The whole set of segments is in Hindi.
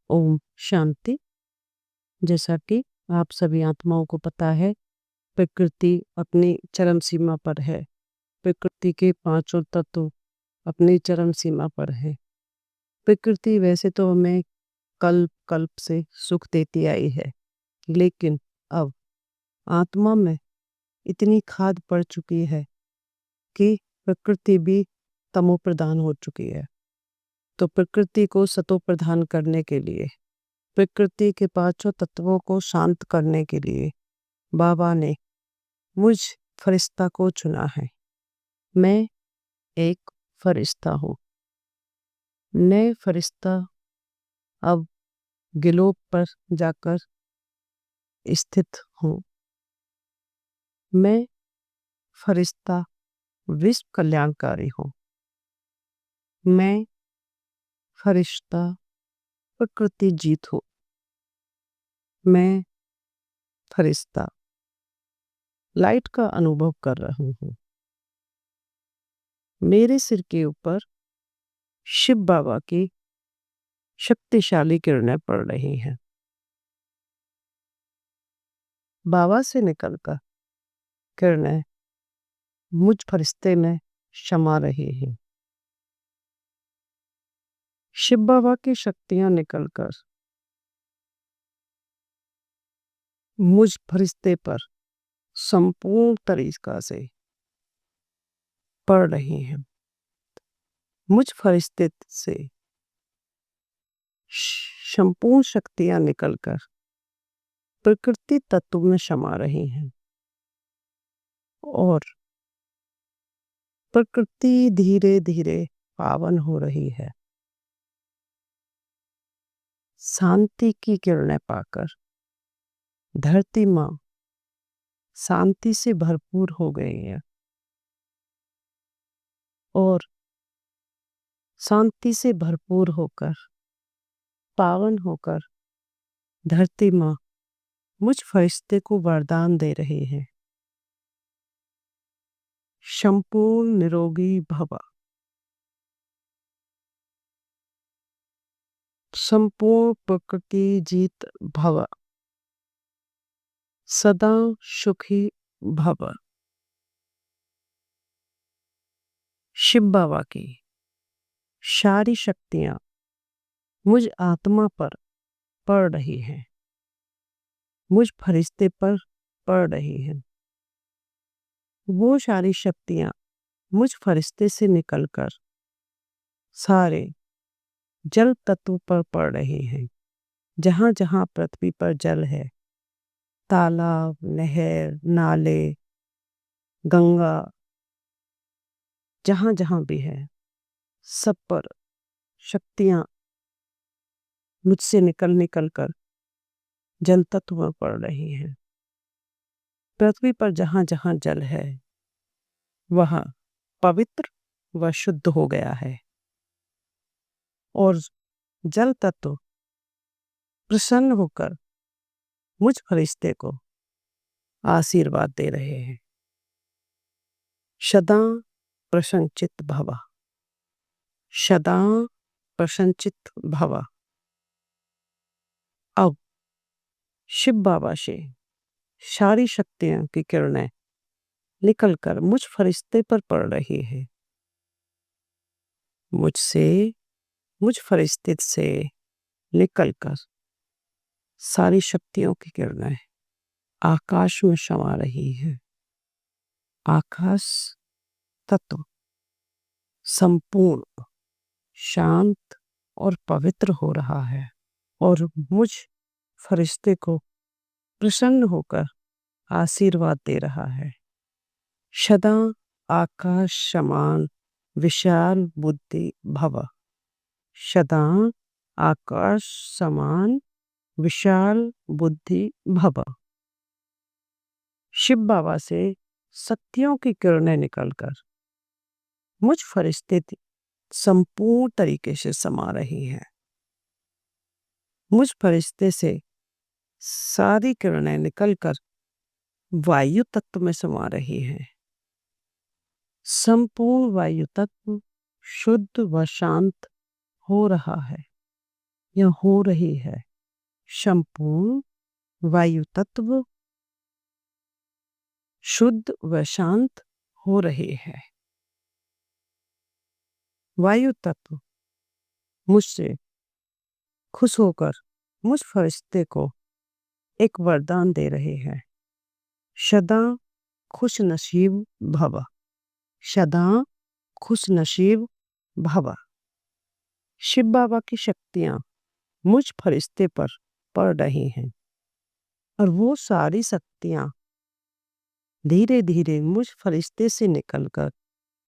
ओम शांति। जैसा कि आप सभी आत्माओं को पता है, प्रकृति अपनी चरम सीमा पर है। प्रकृति के पांचों तत्व अपनी चरम सीमा पर है। प्रकृति वैसे तो हमें कल्प कल्प से सुख देती आई है, लेकिन अब आत्मा में इतनी खाद पड़ चुकी है कि प्रकृति भी तमो प्रधान हो चुकी है। तो प्रकृति को सतो प्रधान करने के लिए, प्रकृति के पांचों तत्वों को शांत करने के लिए बाबा ने मुझ फरिश्ता को चुना है। मैं एक फरिश्ता हूँ। मैं फरिश्ता अब गिलोब पर जाकर स्थित हूँ। मैं फरिश्ता विश्व कल्याणकारी हूँ। मैं फरिश्ता प्रकृति जीत हूँ। मैं फरिश्ता लाइट का अनुभव कर रहा हूँ। मेरे सिर के ऊपर शिव बाबा की शक्तिशाली किरणें पड़ रही हैं। बाबा से निकलकर किरणें मुझ फरिश्ते में शमा रही हैं। शिव बाबा की शक्तियां निकलकर मुझ फरिश्ते पर संपूर्ण तरीका से पड़ रही हैं। मुझ फरिश्ते से संपूर्ण शक्तियां निकलकर प्रकृति तत्व में समा रही हैं और प्रकृति धीरे धीरे पावन हो रही है। शांति की किरणें पाकर धरती माँ शांति से भरपूर हो गई है और शांति से भरपूर होकर, पावन होकर धरती माँ मुझ फरिश्ते को वरदान दे रही है। संपूर्ण निरोगी भव, संपूर्ण प्रकृति जीत भव, सदा सुखी भव। शिव बाबा की सारी शक्तियां मुझ आत्मा पर पड़ रही हैं, मुझ फरिश्ते पर पड़ रही हैं। वो सारी शक्तियां मुझ फरिश्ते से निकलकर सारे जल तत्व पर पड़ रही हैं। जहां जहां पृथ्वी पर जल है, तालाब, नहर, नाले, गंगा, जहां जहां भी है, सब पर शक्तियां मुझसे निकल कर जल तत्व में पड़ रही हैं। पृथ्वी पर जहां जहां जल है, वह पवित्र व शुद्ध हो गया है और जल तत्व प्रसन्न होकर मुझ फरिश्ते को आशीर्वाद दे रहे हैं। सदा प्रसन्नचित भव, सदा प्रसन्नचित भव। अब शिव बाबा से सारी शक्तियां की किरणें निकलकर मुझ फरिश्ते पर पड़ रही है। मुझसे, मुझ फरिश्ते से निकलकर सारी शक्तियों की किरणें आकाश में समा रही है। आकाश तत्व संपूर्ण शांत और पवित्र हो रहा है और मुझ फरिश्ते को प्रसन्न होकर आशीर्वाद दे रहा है। सदा आकाश समान विशाल बुद्धि भव, सदा आकाश समान विशाल बुद्धि भव। शिव बाबा से सत्यों की किरणें निकलकर मुझ फरिश्ते संपूर्ण तरीके से समा रही हैं। मुझ फरिश्ते से सारी किरणें निकलकर वायु तत्व में समा रही हैं। संपूर्ण वायु तत्व शुद्ध व शांत हो रहा है। या हो रही है। संपूर्ण वायु तत्व शुद्ध व शांत हो रहे हैं। वायु तत्व मुझसे खुश होकर मुझ फरिश्ते को एक वरदान दे रहे हैं। सदा खुश नसीब भव। सदा खुश नसीब भव। शिव बाबा की शक्तियां मुझ फरिश्ते पर पड़ रही हैं और वो सारी शक्तियां धीरे धीरे मुझ फरिश्ते से निकलकर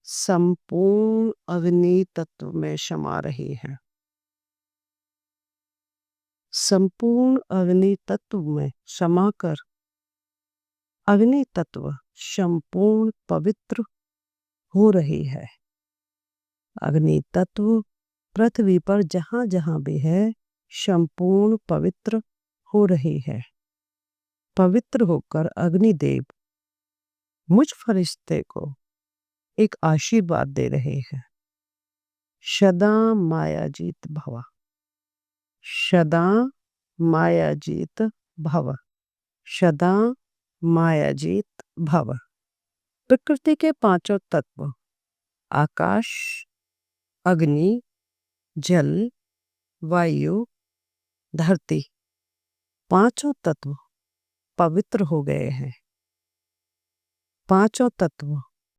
संपूर्ण अग्नि तत्व में समा रही है। संपूर्ण अग्नि तत्व में समाकर अग्नि तत्व संपूर्ण पवित्र हो रही है। अग्नि तत्व पृथ्वी पर जहां जहां भी है संपूर्ण पवित्र हो रही है। पवित्र होकर अग्निदेव मुझ फरिश्ते को एक आशीर्वाद दे रहे हैं। सदा मायाजीत भव। सदा मायाजीत भव। सदा मायाजीत भव। प्रकृति के पांचों तत्व आकाश, अग्नि, जल, वायु, धरती पांचों तत्व पवित्र हो गए हैं। पांचों तत्व